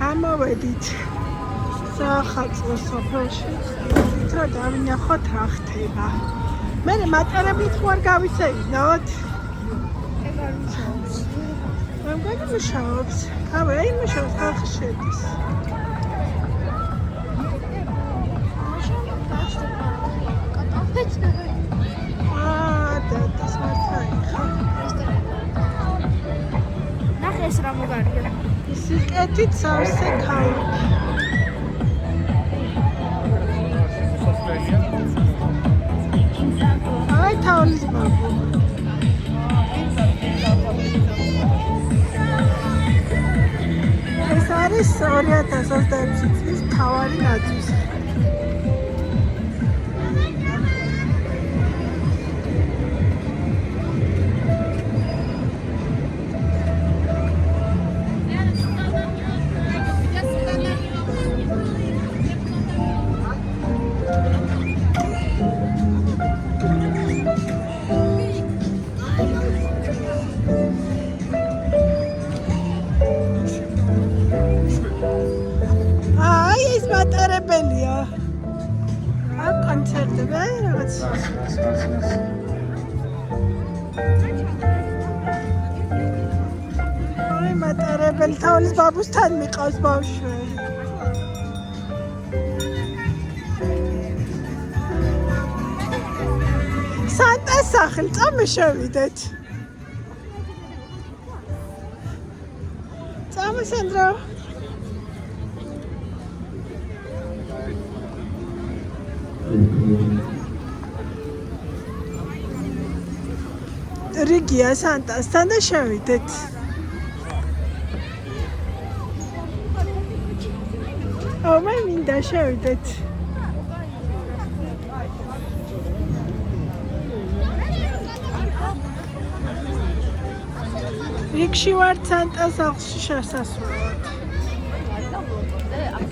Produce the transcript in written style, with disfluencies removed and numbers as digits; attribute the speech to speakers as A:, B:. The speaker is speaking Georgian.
A: გამოვედით სახალხო სოფელში, რომ დავინახოთ რა ხდება. მე მატარებლით ხوار გავიცეინოთ. მე მგონი მუშაობს. თავი აი მუშაობს, ხალხი შედის. და სმარტფონი.
B: ნახე ეს რა მოგარია.
A: სიკეთით სავსე ქალაქი. აი თაულის ბაბუ. ეს არის 2026 წლის მთავარი ნაწილი. მატარებელია. რა კონცერტები რაღაც. აი მატარებელი თაულის ბაბუსთან მიყავს ბავშვი. სანტას სახლი წამოშევიდეთ. წამოსანდრო. რიგია სანტასთან და შევიდეთ. მე მინდა შევიდეთ. რიგში ვარ სანტას სახლში შესასვლელად.